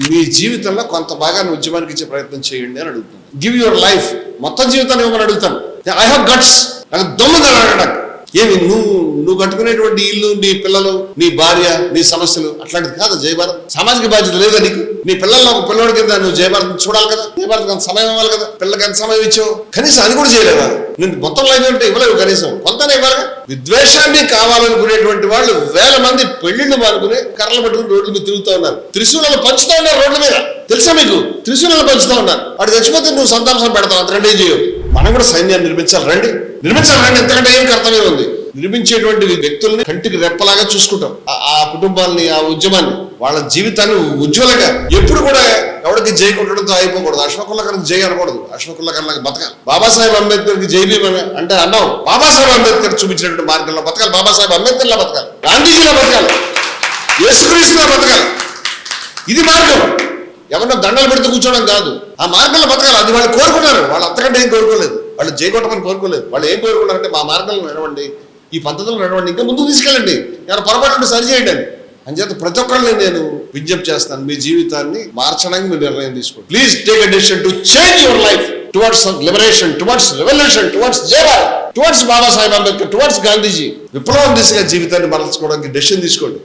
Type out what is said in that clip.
మీ జీవితంలో కొంత భాగాన్ని ఉద్యమానికి ఇచ్చే ప్రయత్నం చేయండి అని అడుగుతాను. గివ్ యువర్ లైఫ్, మొత్తం జీవితాన్ని ఇవ్వమని అడుగుతాను. ఐ హావ్ గట్స్, నాకు దమ్ముదని అడగడానికి. ఏమి నువ్వు కట్టుకునేటువంటి ఇల్లు, నీ పిల్లలు, నీ భార్య, నీ సమస్యలు అట్లాంటిది కాదు జయభారత్. సామాజిక బాధ్యత లేదా నీకు? నీ పిల్లల్లో ఒక పిల్లడి కింద నువ్వు జయభారత్ చూడాలి కదా, జయభారత్ అంత సమయం ఇవ్వాలి కదా, పిల్లలకి ఎంత సమయం ఇచ్చావు? కనీసం అది కూడా చేయలేదా? నేను మొత్తం లైఫ్ అంటే ఇవ్వలేవు, కనీసం కొంతనే ఇవ్వాలి. విద్వేషాన్ని కావాలనుకునేటువంటి వాళ్ళు వేల మంది పెళ్లిళ్ళు మానుకుని కర్రలు పట్టుకుని రోడ్ల మీద తిరుగుతూ ఉన్నారు, త్రిశూలాలు పంచుతా ఉన్నారు రోడ్ల మీద. తెలుసా మీకు? త్రిశూలాలు పంచుతా ఉన్నారు. వాడు చచ్చిపోతే నువ్వు సంతాంశం పెడతావు, అంత రెండే చేయవు. మనం కూడా సైన్యాన్ని నిర్మించాలి రండి, ఎంతకంటే ఏం కర్తవ్యం ఉంది? నిర్మించేటువంటి వ్యక్తుల్ని కంటికి రెప్పలాగా చూసుకుంటాం, ఆ కుటుంబాలని, ఆ ఉద్యమాన్ని, వాళ్ళ జీవితాన్ని ఉజ్వలంగా. ఎప్పుడు కూడా ఎవరికి జై కొట్టడంతో అయిపోకూడదు. అశ్వకుల్లా గారికి జై అనకూడదు, అశ్వకుల్లా గారికి బతకాలి. బాబాసాహెబ్ అంబేద్కర్ కి జై భీమ్ అంటే అన్నావు. బాబాసాహెబ్ అంబేద్కర్ చూపించినటువంటి మార్గంలో బతకాలి, బాబాసాహెబ్ అంబేద్కర్ లా బతకాలి, గాంధీజీలా బతకాలి, యేసుక్రీస్తులా బతకాలి. ఇది మార్గం. ఎవరన్నా దండలు పెడితే కూర్చోవడం కాదు, ఆ మార్గంలో బతకాలి. అది వాళ్ళు కోరుకున్నారు, వాళ్ళు అంతకంటే ఏం కోరుకోలేదు. వాళ్ళు జై కొట్టమని కోరుకోలేదు. వాళ్ళు ఏం కోరుకున్నారంటే మా మార్గంలో నడవండి, ఈ పద్ధతులు నడవండి, ఇంకా ముందుకు తీసుకెళ్ళండి, ఎవరు పొరపాటు సరి చేయండి అని. అంచేత ప్రతి ఒక్కరిని నేను విజ్ఞప్తి చేస్తాను, మీ జీవితాన్ని మార్చడానికి మీరు నిర్ణయం తీసుకోండి. Please take a decision to change your life towards liberation, towards revolution, towards Jayabharat, towards Babasaheb Ambedkar, towards Gandhiji. విప్లవం దిశగా జీవితాన్ని మరల్చుకోవడానికి డెసిషన్ తీసుకోండి.